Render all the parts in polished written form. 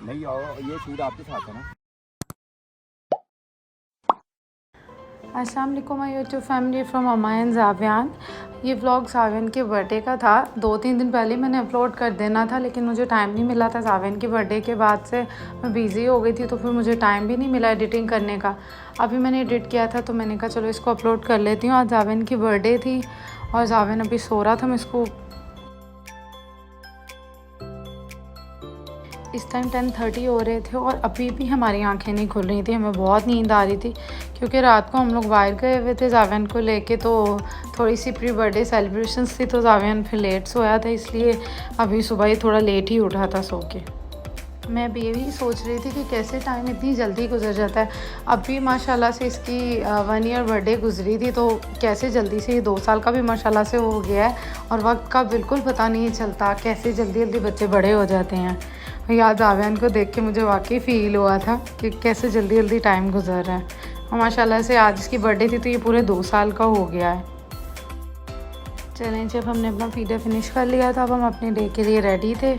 नहीं और ये शूट आपके साथ है ना। अस्सलाम वालेकुम माय यूट्यूब फैमिली फ्रॉम अमायन जावियान। ये व्लॉग जावियान के बर्थडे का था। 2-3 दिन पहले मैंने अपलोड कर देना था, लेकिन मुझे टाइम नहीं मिला था। जावियान के बर्थडे के बाद से मैं बिज़ी हो गई थी, तो फिर मुझे टाइम भी नहीं मिला एडिटिंग करने का। अभी मैंने एडिट किया था तो मैंने कहा चलो इसको अपलोड कर लेती हूँ। आज जावियान की बर्थडे थी और जावियान अभी सो रहा था। मैं इसको इस टाइम 10:30 हो रहे थे और अभी भी हमारी आंखें नहीं खुल रही थी। हमें बहुत नींद आ रही थी क्योंकि रात को हम लोग बाहर गए हुए थे जावियान को लेके, तो थोड़ी सी प्री बर्थडे सेलिब्रेशंस थी, तो जावियान फिर लेट सोया था, इसलिए अभी सुबह ही थोड़ा लेट ही उठा था सो के। मैं भी यही सोच रही थी कि कैसे टाइम इतनी जल्दी गुजर जाता है। अभी माशाल्लाह से इसकी 1 ईयर बर्थडे गुजरी थी, तो कैसे जल्दी से ये 2 साल का भी माशाल्लाह से हो गया है और वक्त का बिल्कुल पता नहीं चलता, कैसे जल्दी जल्दी बच्चे बड़े हो जाते हैं। याद जावियान को देख के मुझे वाकई फ़ील हुआ था कि कैसे जल्दी जल्दी टाइम गुजर रहा है। और माशाल्लाह से आज इसकी बर्थडे थी तो ये पूरे 2 साल का हो गया है। चलें, जब हमने अपना वीडियो फिनिश कर लिया था, अब हम अपने डे के लिए रेडी थे।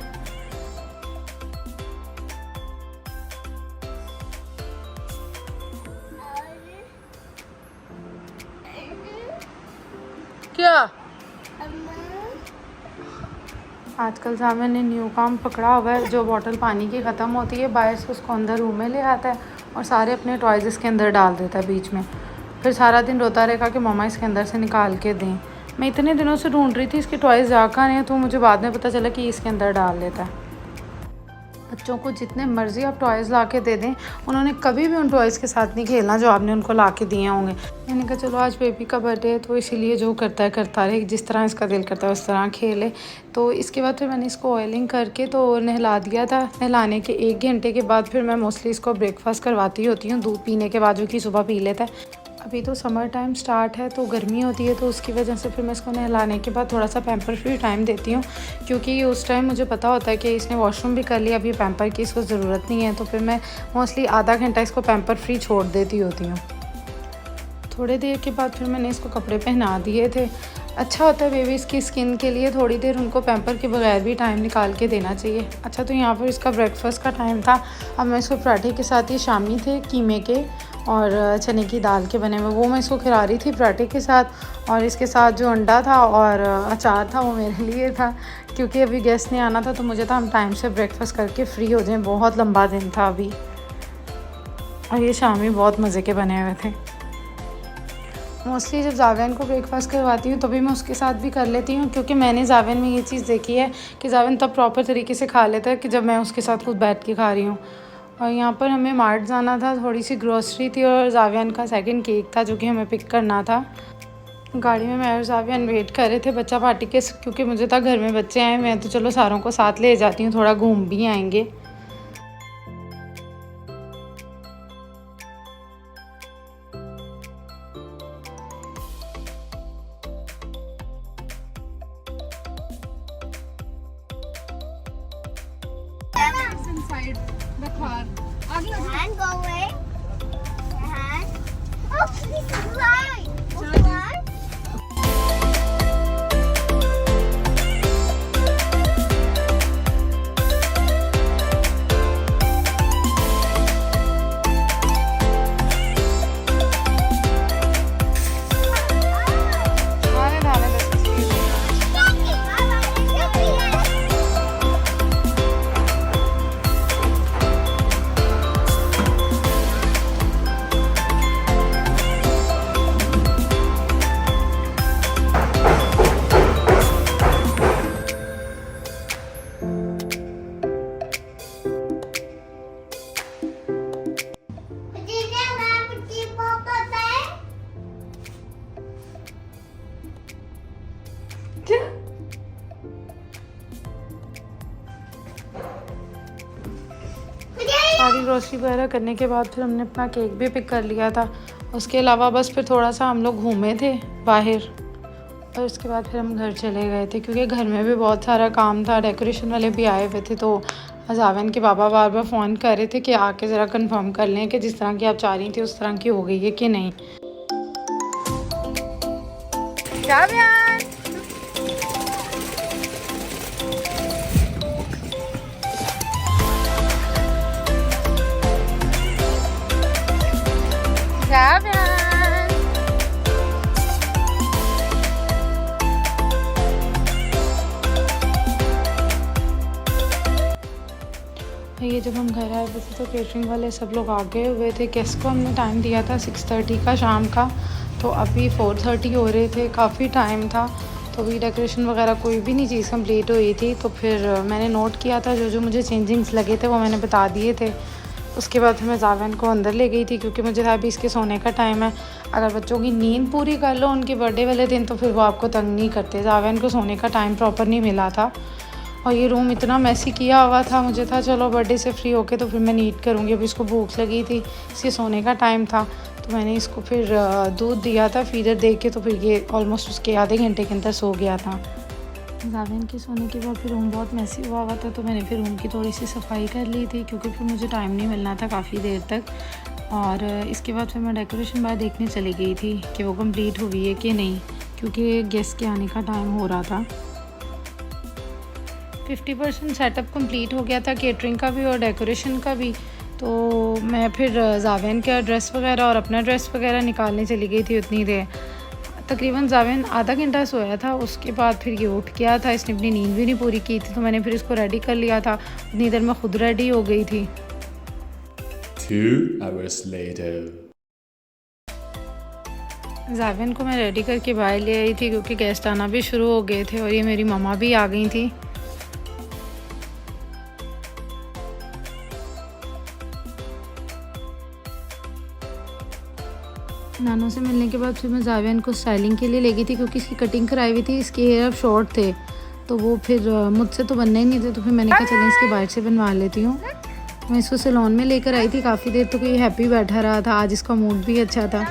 क्या आजकल जावियान ने न्यू काम पकड़ा हुआ है। जो बॉटल पानी की ख़त्म होती है बाहर से, उसको अंदर रूम में ले आता है और सारे अपने टॉयज़ इसके अंदर डाल देता है बीच में। फिर सारा दिन रोता रहेगा कि मम्मा इसके अंदर से निकाल के दें। मैं इतने दिनों से ढूंढ रही थी इसके टॉयज़ जा कहाँ हैं, तो मुझे बाद में पता चला कि इसके अंदर डाल देता है। बच्चों को जितने मर्ज़ी आप टॉयज़ ला के दे दें, उन्होंने कभी भी उन टॉयज़ के साथ नहीं खेलना जो आपने उनको ला के दिए होंगे। मैंने कहा चलो आज बेबी का बर्थडे है, तो इसीलिए जो करता है करता रहे, जिस तरह इसका दिल करता है उस तरह खेले। तो इसके बाद फिर मैंने इसको ऑयलिंग करके तो नहला दिया था। नहलाने के 1 घंटे के बाद फिर मैं मोस्टली इसको ब्रेकफास्ट करवाती होती हूँ, दूध पीने के बाद, जो कि सुबह पी लेता है। अभी तो समर टाइम स्टार्ट है तो गर्मी होती है, तो उसकी वजह से फिर मैं इसको नहलाने के बाद थोड़ा सा पैम्पर फ्री टाइम देती हूँ, क्योंकि उस टाइम मुझे पता होता है कि इसने वॉशरूम भी कर लिया, अभी पैम्पर की इसको ज़रूरत नहीं है। तो फिर मैं मोस्टली आधा घंटा इसको पैम्पर फ्री छोड़ देती होती हूँ। थोड़ी देर के बाद फिर मैंने इसको कपड़े पहना दिए थे। अच्छा होता है बेबीज़ की स्किन के लिए थोड़ी देर उनको पैम्पर के बगैर भी टाइम निकाल के देना चाहिए। अच्छा, तो यहाँ पर इसका ब्रेकफास्ट का टाइम था। अब मैं इसको पराठे के साथ, ये शामी थे कीमे के और चने की दाल के बने हुए, वो मैं इसको खिला रही थी पराठे के साथ। और इसके साथ जो अंडा था और अचार था वो मेरे लिए था, क्योंकि अभी गेस्ट ने आना था, तो मुझे था हम टाइम से ब्रेकफास्ट करके फ्री हो जाएं। बहुत लंबा दिन था अभी। और ये शामी बहुत मज़े के बने हुए थे। मोस्टली जब जावियान को ब्रेकफास्ट करवाती हूँ तो भी मैं उसके साथ भी कर लेती हूँ, क्योंकि मैंने जावियान में ये चीज़ देखी है कि जावियान तब प्रॉपर तरीके से खा लेता है कि जब मैं उसके साथ खुद बैठ के खा रही हूँ। और यहाँ पर हमें मार्ट जाना था, थोड़ी सी ग्रोसरी थी और जावियान का सेकंड केक था जो कि हमें पिक करना था। गाड़ी में मैं और जावियान वेट कर रहे थे बच्चा पार्टी के, क्योंकि मुझे था घर में बच्चे आए मैं तो चलो सारों को साथ ले जाती हूँ, थोड़ा घूम भी आएंगे। Inside the car. And go away. And oh, this is right. Right. सारी ग्रोसरी वगैरह करने के बाद फिर हमने अपना केक भी पिक कर लिया था। उसके अलावा बस फिर थोड़ा सा हम लोग घूमे थे बाहर और उसके बाद फिर हम घर चले गए थे, क्योंकि घर में भी बहुत सारा काम था। डेकोरेशन वाले भी आए हुए थे, तो जावियान के पापा बार बार फ़ोन कर रहे थे कि आके ज़रा कंफर्म कर लें कि जिस तरह की आप चाह रही थी उस तरह की हो गई है कि नहीं। जावियान ये जब हम घर आए वैसे तो केटरिंग वाले सब लोग आ गए हुए थे। गेस्ट को हमने टाइम दिया था 6:30 का शाम का, तो अभी 4:30 हो रहे थे, काफ़ी टाइम था। तो अभी डेकोरेशन वगैरह कोई भी नहीं चीज़ कंप्लीट हुई थी। तो फिर मैंने नोट किया था, जो जो मुझे चेंजिंग्स लगे थे वो मैंने बता दिए थे। उसके बाद फिर मैं जावेन को अंदर ले गई थी, क्योंकि मुझे था अभी इसके सोने का टाइम है। अगर बच्चों की नींद पूरी कर लो उनके बर्थडे वाले दिन तो फिर वो आपको तंग नहीं करते। जावेन को सोने का टाइम प्रॉपर नहीं मिला था, और ये रूम इतना मैसी किया हुआ था। मुझे था चलो बर्थडे से फ्री होके तो फिर मैं नीट करूँगी। अभी इसको भूख लगी थी, इसके सोने का टाइम था, तो मैंने इसको फिर दूध दिया था फीडर दे के। तो फिर ये ऑलमोस्ट उसके आधे घंटे के अंदर सो गया था। जावेन के सोने के बाद फिर रूम बहुत मैसी हुआ था, तो मैंने फिर रूम की थोड़ी सी सफाई कर ली थी, क्योंकि फिर मुझे टाइम नहीं मिलना था काफ़ी देर तक। और इसके बाद फिर मैं डेकोरेशन बाहर देखने चली गई थी कि वो कंप्लीट हुई है कि नहीं, क्योंकि गेस्ट के आने का टाइम हो रहा था। 50% सेटअप कंप्लीट हो गया था, केटरिंग का भी और डेकोरेशन का भी। तो मैं फिर जावेन का ड्रेस वगैरह और अपना ड्रेस वगैरह निकालने चली गई थी। उतनी देर तकरीबन जावेन आधा घंटा सोया था, उसके बाद फिर ये उठ गया था। इसने अपनी नींद भी नहीं पूरी की थी, तो मैंने फिर इसको रेडी कर लिया था। उतनी देर में खुद रेडी हो गई थी। 2 hours later. जावेन को मैं रेडी करके बाहर ले आई थी, क्योंकि गेस्ट आना भी शुरू हो गए थे और ये मेरी मम्मा भी आ गई थी। नानों से मिलने के बाद फिर मैं जावेन को स्टाइलिंग के लिए ले गई थी, क्योंकि इसकी कटिंग कराई हुई थी। इसके हेयर अब शॉर्ट थे, तो वो फिर मुझसे तो बनने ही नहीं थे, तो फिर मैंने कहा चलें इसके बाहर से बनवा लेती हूँ। मैं इसको सैलून में लेकर आई थी काफ़ी देर, तो कोई हैप्पी बैठा रहा था। आज इसका मूड भी अच्छा था।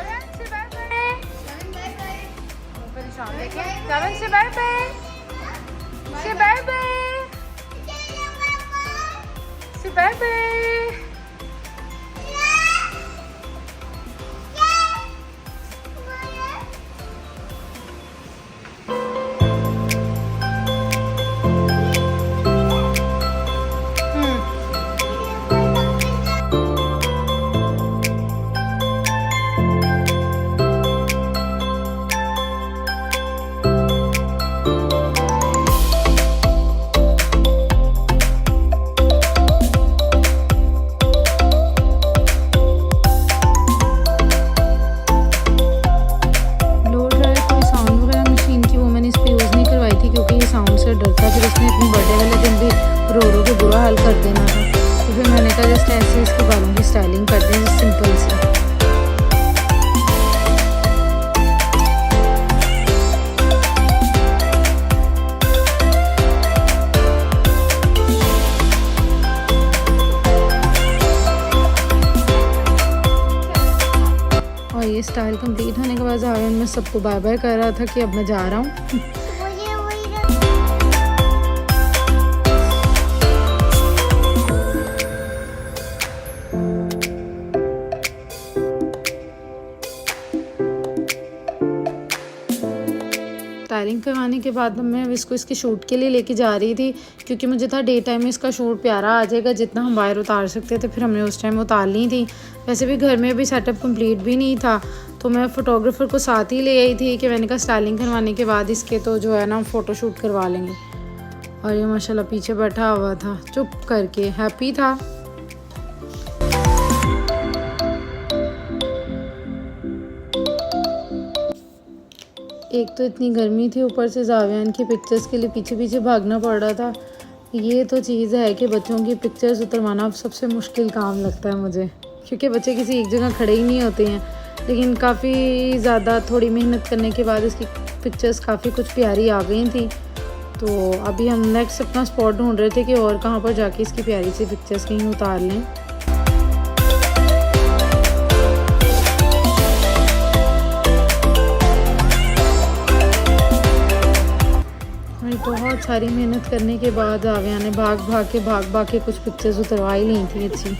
कर देना था, तो फिर मैंने कहा जस्ट ऐसे इसके बालों की स्टाइलिंग कर दें सिंपल सी। और ये स्टाइल कंप्लीट होने के बाद जावेन में सबको बाय बाय कर रहा था कि अब मैं जा रहा हूँ। स्टाइलिंग करवाने के बाद मैं इसको इसके शूट के लिए लेके जा रही थी, क्योंकि मुझे था डे टाइम में इसका शूट प्यारा आ जाएगा, जितना हम वायर उतार सकते थे। फिर हमने उस टाइम उतार ली थी। वैसे भी घर में अभी सेटअप कंप्लीट भी नहीं था, तो मैं फ़ोटोग्राफ़र को साथ ही ले आई थी कि मैंने कहा स्टाइलिंग करवाने के बाद इसके तो जो है ना हम फ़ोटो शूट करवा लेंगे। और ये माशाल्लाह पीछे बैठा हुआ था चुप करके, हैप्पी था। एक तो इतनी गर्मी थी, ऊपर से जावेन की पिक्चर्स के लिए पीछे पीछे भागना पड़ रहा था। ये तो चीज़ है कि बच्चों की पिक्चर्स उतरवाना सबसे मुश्किल काम लगता है मुझे, क्योंकि बच्चे किसी एक जगह खड़े ही नहीं होते हैं। लेकिन काफ़ी ज़्यादा थोड़ी मेहनत करने के बाद इसकी पिक्चर्स काफ़ी कुछ प्यारी आ गई थी। तो अभी हम नेक्स्ट अपना स्पॉट ढूंढ रहे थे कि और कहाँ पर जाके इसकी प्यारी सी पिक्चर्स कहीं उतार लें। बहुत सारी मेहनत करने के बाद जावेन ने भाग भाग के कुछ पिक्चर्स उतरवा ही ली थी अच्छी।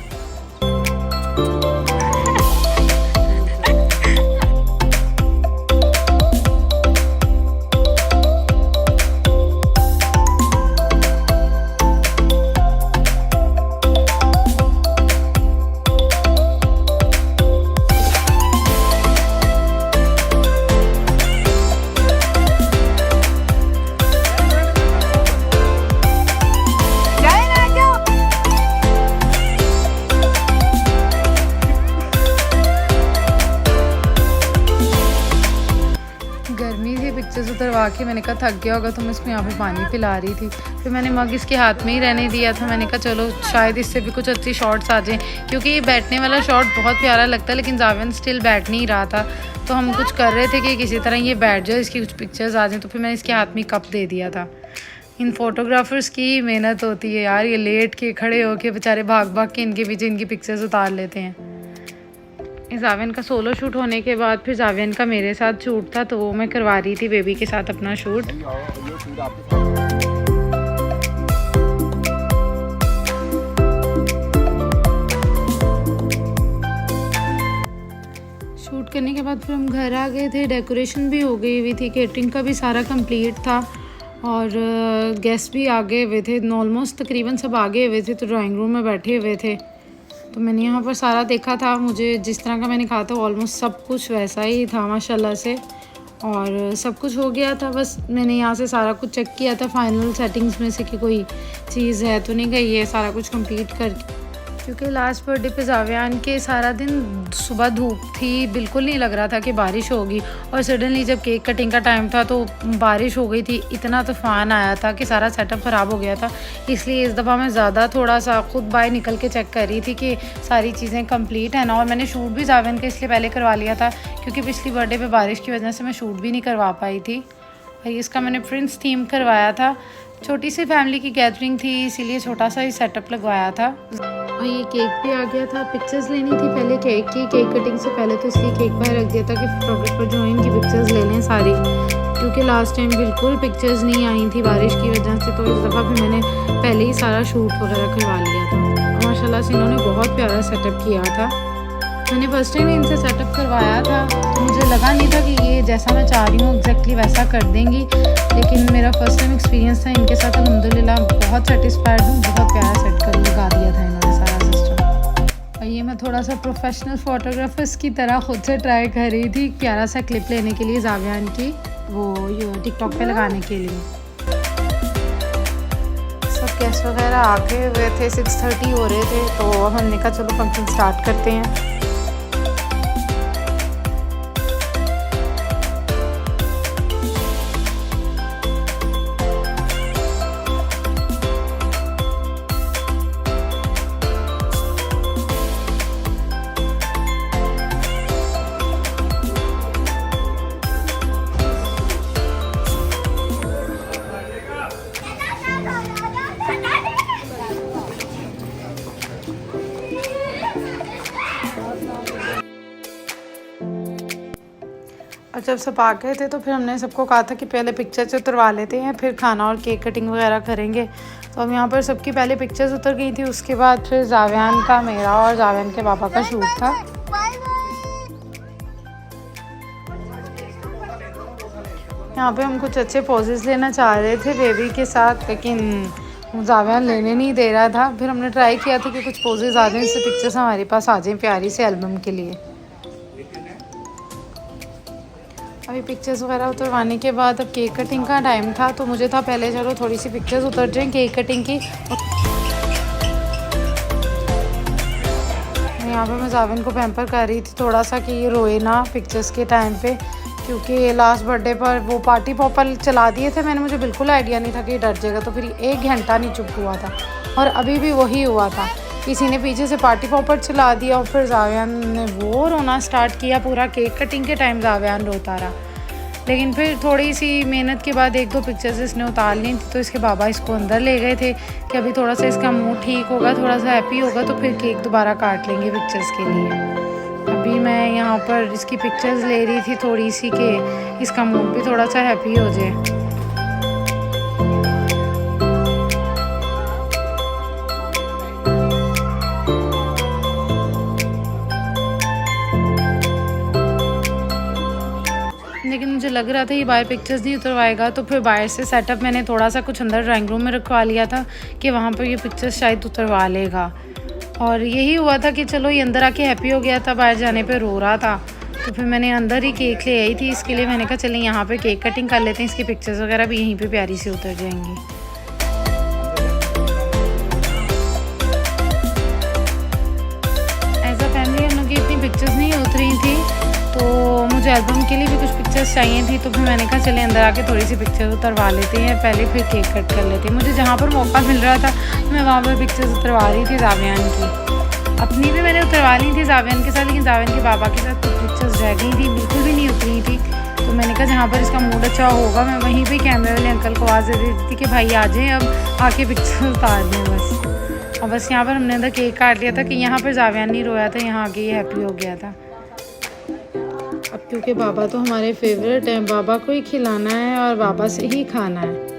लगा के मैंने कहा थक गया होगा तो मैं इसको यहाँ पे पानी पिला रही थी। फिर मैंने मग इसके हाथ में ही रहने दिया था। मैंने कहा चलो शायद इससे भी कुछ अच्छी शॉट्स आ जाएँ, क्योंकि ये बैठने वाला शॉट बहुत प्यारा लगता है, लेकिन जावेन स्टिल बैठ नहीं रहा था। तो हम कुछ कर रहे थे कि किसी तरह ये बैठ जाए, इसकी कुछ पिक्चर्स आ जाएँ। तो फिर मैंने इसके हाथ में कप दे दिया था। इन फोटोग्राफर्स की मेहनत होती है यार, ये लेट के खड़े होके बेचारे भाग भाग के इनके पीछे इनकी पिक्चर्स उतार लेते हैं। जावेन का सोलो शूट होने के बाद फिर जावेन का मेरे साथ शूट था, तो वो मैं करवा रही थी बेबी के साथ अपना शूट। ये शूट आपके साथ शूट करने के बाद फिर हम घर आ गए थे। डेकोरेशन भी हो गई हुई थी, केटरिंग का भी सारा कंप्लीट था और गेस्ट भी आ गए हुए थे। ऑलमोस्ट तकरीबन सब आ गए हुए थे, तो ड्राइंग रूम में बैठे हुए थे। तो मैंने यहाँ पर सारा देखा था, मुझे जिस तरह का मैंने कहा था ऑलमोस्ट सब कुछ वैसा ही था माशाल्लाह से, और सब कुछ हो गया था। बस मैंने यहाँ से सारा कुछ चेक किया था फाइनल सेटिंग्स में से कि कोई चीज़ है तो नहीं गई है, सारा कुछ कंप्लीट करके। क्योंकि लास्ट बर्थडे पे जावियान के सारा दिन सुबह धूप थी, बिल्कुल नहीं लग रहा था कि बारिश होगी, और सडनली जब केक कटिंग का टाइम था तो बारिश हो गई थी। इतना तूफ़ान आया था कि सारा सेटअप ख़राब हो गया था। इसलिए इस दफ़ा मैं ज़्यादा थोड़ा सा खुद बाहर निकल के चेक कर रही थी कि सारी चीज़ें कंप्लीट है ना। और मैंने शूट भी जावियान के इसलिए पहले करवा लिया था क्योंकि पिछली बर्थडे पे बारिश की वजह से मैं शूट भी नहीं करवा पाई थी। और इसका मैंने प्रिंस थीम करवाया था, छोटी सी फैमिली की गैदरिंग थी इसीलिए छोटा सा ही सेटअप लगवाया था। और ये केक भी आ गया था। पिक्चर्स लेनी थी पहले केक की, केक कटिंग से पहले, तो इसलिए केक बाहर रख दिया था कि फोटोग्राफर जो है इनकी पिक्चर्स ले लें सारी, क्योंकि लास्ट टाइम बिल्कुल पिक्चर्स नहीं आई थी बारिश की वजह से। तो इस दफ़ा फिर मैंने पहले ही सारा शूट वगैरह करवा लिया था। माशाल्लाह से इन्होंने बहुत प्यारा सेटअप किया था। मैंने फर्स्ट टाइम इनसे सेटअप करवाया था, तो मुझे लगा नहीं था कि ये जैसा मैं चाह रही हूँ एग्जैक्टली वैसा कर देंगी, लेकिन मेरा फर्स्ट टाइम एक्सपीरियंस था इनके साथ। अल्हम्दुलिल्लाह बहुत सेटिस्फाइड हूँ, बहुत प्यारा सेट कर लगा दिया था इन्होंने सारा सिस्टम। और ये मैं थोड़ा सा प्रोफेशनल फ़ोटोग्राफर्स की तरह खुद से ट्राई कर रही थी प्यारा सा क्लिप लेने के लिए जावियान की, वो टिकटॉक पे लगाने के लिए। सब गेस्ट वगैरह आके हुए थे, 6:30 हो रहे थे, तो हमने कहा चलो फंक्शन स्टार्ट करते हैं। और जब सब आ गए थे तो फिर हमने सबको कहा था कि पहले पिक्चर्स उतरवा लेते हैं, फिर खाना और केक कटिंग वगैरह करेंगे। तो हम यहाँ पर सबकी पहले पिक्चर्स उतर गई थी, उसके बाद फिर जावियान का, मेरा और जावियान के पापा का शूट था। यहाँ पे हम कुछ अच्छे पोजेस लेना चाह रहे थे बेबी के साथ, लेकिन जावियान लेने नहीं दे रहा था। फिर हमने ट्राई किया था कि कुछ पोजेस आ जाएं, इससे पिक्चर्स हमारे पास आ जाएं प्यारी से एल्बम के लिए। अभी पिक्चर्स वगैरह उतरवाने के बाद अब केक कटिंग का टाइम था, तो मुझे था पहले चलो थोड़ी सी पिक्चर्स उतर जाएं केक कटिंग की। यहाँ पे मैं जाविन को पैम्पर कर रही थी थोड़ा सा कि ये रोए ना पिक्चर्स के टाइम पे, क्योंकि लास्ट बर्थडे पर वो पार्टी पॉपर चला दिए थे मैंने, मुझे बिल्कुल आइडिया नहीं था कि डर जाएगा, तो फिर 1 घंटा नहीं चुप हुआ था। और अभी भी वही हुआ था, किसी ने पीछे से पार्टी पॉपर चला दिया और फिर जावियान ने वो रोना स्टार्ट किया। पूरा केक कटिंग के टाइम जावियान रोता रहा, लेकिन फिर थोड़ी सी मेहनत के बाद 1-2 पिक्चर्स इसने उतार ली थी, तो इसके बाबा इसको अंदर ले गए थे कि अभी थोड़ा सा इसका मूड ठीक होगा, थोड़ा सा हैप्पी होगा तो फिर केक दोबारा काट लेंगे पिक्चर्स के लिए। अभी मैं यहाँ पर इसकी पिक्चर्स ले रही थी थोड़ी सी कि इसका मूड भी थोड़ा सा हैप्पी हो जाए। लेकिन मुझे लग रहा था ये बाहर पिक्चर्स नहीं उतरवाएगा, तो फिर बाहर से सेटअप मैंने थोड़ा सा कुछ अंदर ड्राइंग रूम में रखवा लिया था कि वहाँ पर ये पिक्चर्स शायद उतरवा लेगा। और यही हुआ था कि चलो ये अंदर आके हैप्पी हो गया था, बाहर जाने पे रो रहा था, तो फिर मैंने अंदर ही केक ले आई थी इसके लिए। मैंने कहा चलें यहाँ पे केक कटिंग कर लेते हैं, इसकी पिक्चर्स वगैरह भी यहीं पे प्यारी सी उतर जाएंगी। एज अ फैमिली हम लोग की इतनी पिक्चर्स नहीं उतरी थी, तो मुझे एल्बम के लिए भी कुछ पिक्चर्स चाहिए थी, तो फिर मैंने कहा चले अंदर आके थोड़ी सी पिक्चर्स उतरवा लेते हैं पहले, फिर केक कट कर लेते हैं। मुझे जहाँ पर मौका मिल रहा था मैं वहाँ पर पिक्चर्स उतरवा रही थी जावियान की। अपनी भी मैंने उतरवा ली थी जावियान के साथ, लेकिन जावियान के बाबा के साथ कुछ पिक्चर्स रह गई थी, बिल्कुल भी नहीं उतरी थी। तो मैंने कहा जहाँ पर इसका मूड अच्छा होगा मैं वहीं पे कैमरे वाले अंकल को आवाज़ दे देती थी कि भाई आ जाएं, अब आके पिक्चर उतार दें बस। और बस यहाँ पर हमने अंदर केक काट लिया था कि यहाँ पर जावियान नहीं रोया था, यहाँ आके ये हैप्पी हो गया था। अब क्योंकि बाबा तो हमारे फेवरेट हैं, बाबा को ही खिलाना है और बाबा से ही खाना है।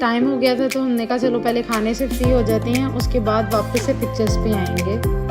टाइम हो गया था तो हमने कहा चलो पहले खाने से फ्री हो जाते हैं, उसके बाद वापस से पिक्चर्स पे आएंगे।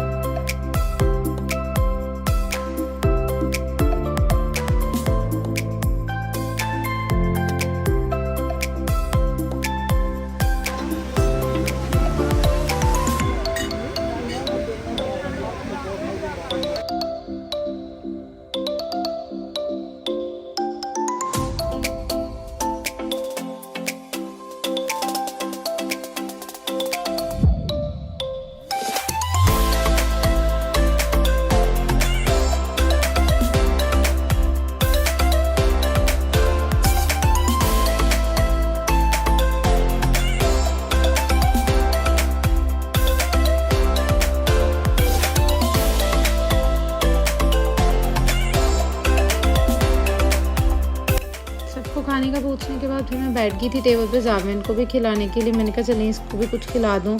खाने का पूछने के बाद फिर मैं बैठ गई थी टेबल पे जावियान को भी खिलाने के लिए। मैंने कहा चलें इसको भी कुछ खिला दूँ,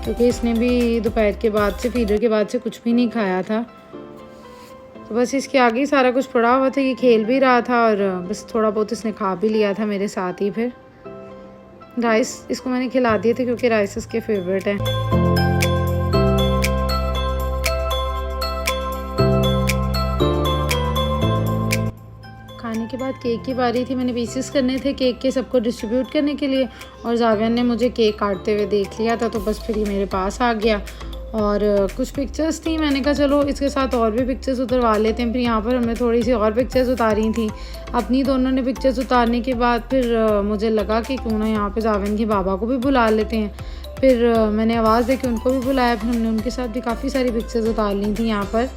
क्योंकि इसने भी दोपहर के बाद से फीडर के बाद से कुछ भी नहीं खाया था। तो बस इसके आगे ही सारा कुछ पड़ा हुआ था, ये खेल भी रहा था और बस थोड़ा बहुत इसने खा भी लिया था मेरे साथ ही। फिर राइस इसको मैंने खिला दिए थे क्योंकि राइस इसके फेवरेट हैं। खाने के बाद केक की बारी थी, मैंने पीसेस करने थे केक के सबको डिस्ट्रीब्यूट करने के लिए, और जावियान ने मुझे केक काटते हुए देख लिया था तो बस फिर ये मेरे पास आ गया। और कुछ पिक्चर्स थी, मैंने कहा चलो इसके साथ और भी पिक्चर्स उतरवा लेते हैं। फिर यहाँ पर हमने थोड़ी सी और पिक्चर्स उतारी थी अपनी, दोनों ने पिक्चर्स उतारने के बाद फिर मुझे लगा कि क्यों ना यहाँ पर जावियान के बाबा को भी बुला लेते हैं। फिर मैंने आवाज़ दे के उनको भी बुलाया, फिर हमने उनके साथ भी काफ़ी सारी पिक्चर्स उतार ली थी यहाँ पर।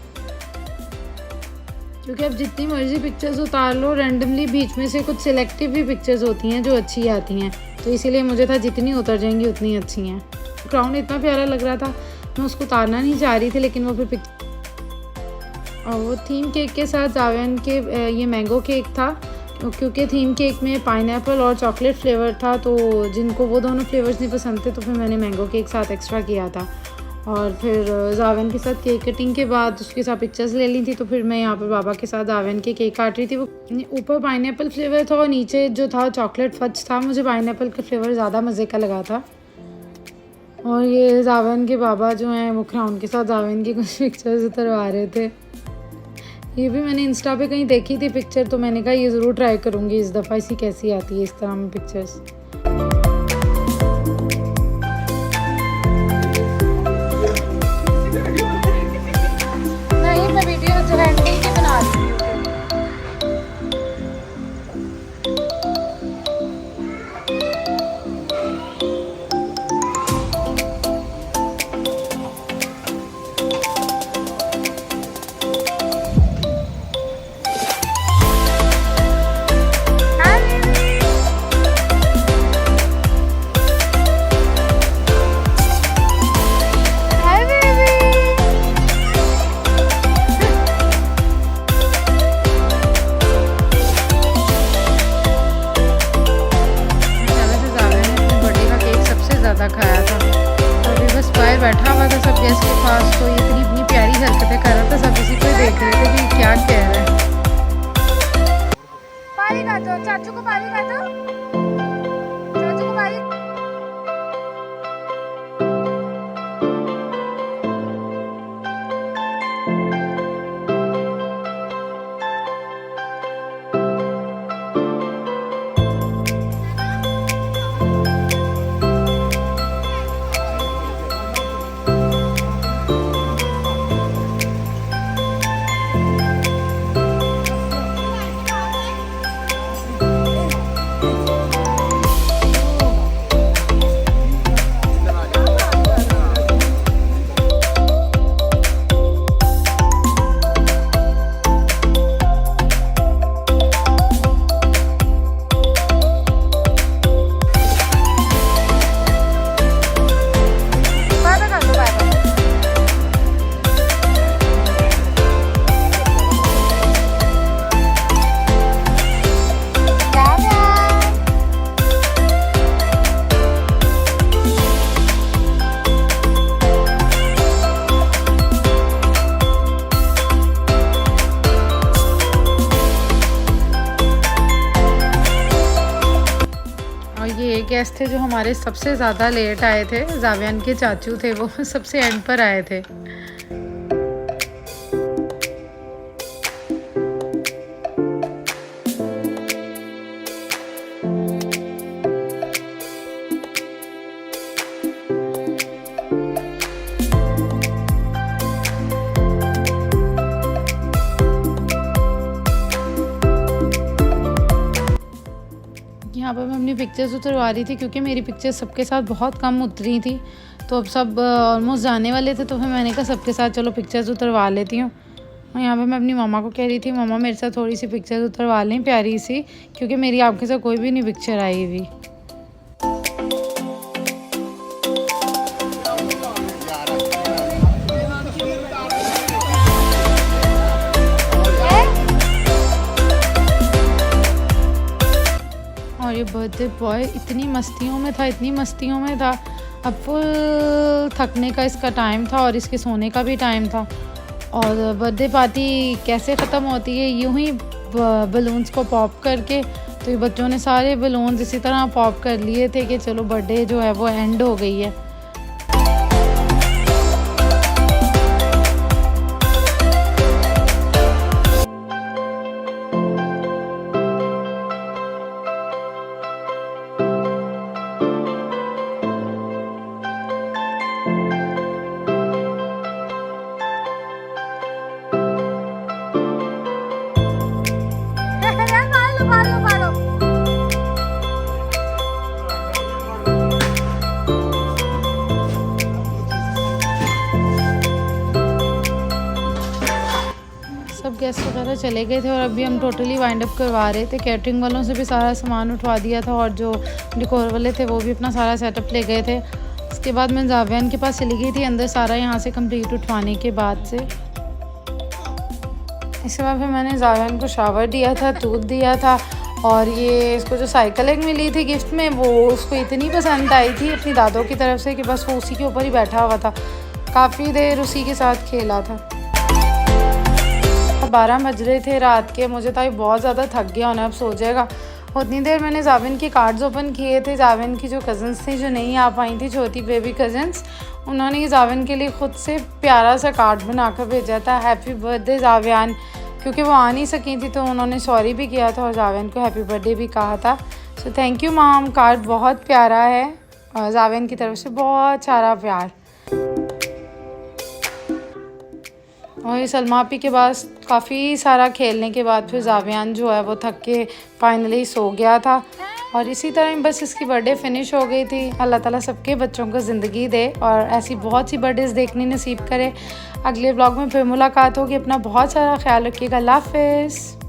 क्योंकि अब जितनी मर्जी पिक्चर्स उतार लो, रैंडमली बीच में से कुछ सिलेक्टिव भी पिक्चर्स होती हैं जो अच्छी आती हैं, तो इसीलिए मुझे था जितनी उतर जाएंगी उतनी अच्छी हैं। क्राउन इतना प्यारा लग रहा था, मैं उसको उतारना नहीं चाह रही थी, लेकिन वो फिर और वो थीम केक के साथ जावियान के ये मैंगो केक था, क्योंकि थीम केक में पाइनएप्पल और चॉकलेट फ्लेवर था, तो जिनको वो दोनों फ्लेवर्स नहीं पसंद थे तो फिर मैंने मैंगो केक साथ एक्स्ट्रा किया था। और फिर जावियान के साथ केक कटिंग के बाद उसके साथ पिक्चर्स ले ली थी, तो फिर मैं यहाँ पर बाबा के साथ जावियान के केक काट रही थी। वो ऊपर पाइनएप्पल फ्लेवर था और नीचे जो था चॉकलेट फज था, मुझे पाइनएप्पल का फ्लेवर ज़्यादा मज़े का लगा था। और ये जावियान के बाबा जो हैं वो क्राउन के साथ जावियान की कुछ पिक्चर्स उतरवा रहे थे। ये भी मैंने इंस्टा पे कहीं देखी थी पिक्चर, तो मैंने कहा ये ज़रूर ट्राई करूँगी इस दफ़ा, इसी कैसी आती है इस तरह में पिक्चर्स। नहीं, मैं वीडियो रेंडिंग की बना रही हूँ। खाया था, अभी बस बाहर बैठा हुआ था सब गेस्ट के पास, तो ये इतनी इतनी प्यारी हरकतें कर रहा था, सब इसी को देख रहे थे कि क्या कह रहा है। पानी खा दो चाचू को, पानी खा दो चाचू को, पानी। गेस्ट थे जो हमारे सबसे ज़्यादा लेट आए थे, जावियान के चाचू थे, वो सबसे एंड पर आए थे। यहाँ पर मैं अपनी पिक्चर्स उतरवा रही थी क्योंकि मेरी पिक्चर्स सबके साथ बहुत कम उतरी थी, तो अब सब ऑलमोस्ट जाने वाले थे, तो फिर मैंने कहा सबके साथ चलो पिक्चर्स उतरवा लेती हूँ। और यहाँ पे मैं अपनी मामा को कह रही थी मामा मेरे साथ थोड़ी सी पिक्चर्स उतरवा लें प्यारी सी, क्योंकि मेरी आपके साथ कोई भी नहीं पिक्चर आई हुई। और ये बर्थडे बॉय इतनी मस्तियों में था, अब फुल थकने का इसका टाइम था और इसके सोने का भी टाइम था। और बर्थडे पार्टी कैसे ख़त्म होती है, यूं ही बलून्स को पॉप करके। तो ये बच्चों ने सारे बलून्स इसी तरह पॉप कर लिए थे कि चलो बर्थडे जो है वो एंड हो गई है। सब गेस्ट वगैरह चले गए थे और अभी हम टोटली वाइंड अप करवा रहे थे। कैटरिंग वालों से भी सारा सामान उठवा दिया था और जो डेकोर वाले थे वो भी अपना सारा सेटअप ले गए थे। उसके बाद मैं जावियान के पास चली गई थी अंदर सारा यहाँ से कंप्लीट उठवाने के बाद से। इसके बाद फिर मैंने जावियान को शावर दिया था, दूध दिया था, और ये इसको जो साइकिल एक मिली थी गिफ्ट में वो उसको इतनी पसंद आई थी अपनी दादों की तरफ से कि बस वो उसी के ऊपर ही बैठा हुआ था, काफ़ी देर उसी के साथ खेला था। 12 बज रहे थे रात के, मुझे था बहुत ज़्यादा थक गया होना, अब सो जाएगा। उतनी देर मैंने जाविन के कार्ड्स ओपन किए थे। जाविन की जो कज़न्स थी जो नहीं आ पाई थी, छोटी बेबी कज़न्स, उन्होंने जाविन के लिए ख़ुद से प्यारा सा कार्ड बनाकर भेजा था, हैप्पी बर्थडे जावियान। क्योंकि वो आ नहीं सकी थी तो उन्होंने सॉरी भी किया था और जाविन को हैप्पी बर्थडे भी कहा था। सो थैंक यू माम, कार्ड बहुत प्यारा है और जाविन की तरफ से बहुत सारा प्यार। और ये सलमा आपी के पास काफ़ी सारा खेलने के बाद फिर जावियान जो है वो थक के फाइनली सो गया था। और इसी तरह बस इसकी बर्थडे फिनिश हो गई थी। अल्लाह ताला सबके बच्चों को ज़िंदगी दे और ऐसी बहुत सी बर्थडेज़ देखनी नसीब करे। अगले व्लॉग में फिर मुलाकात होगी। अपना बहुत सारा ख्याल रखिएगा। अल्लाह हाफ़िज़।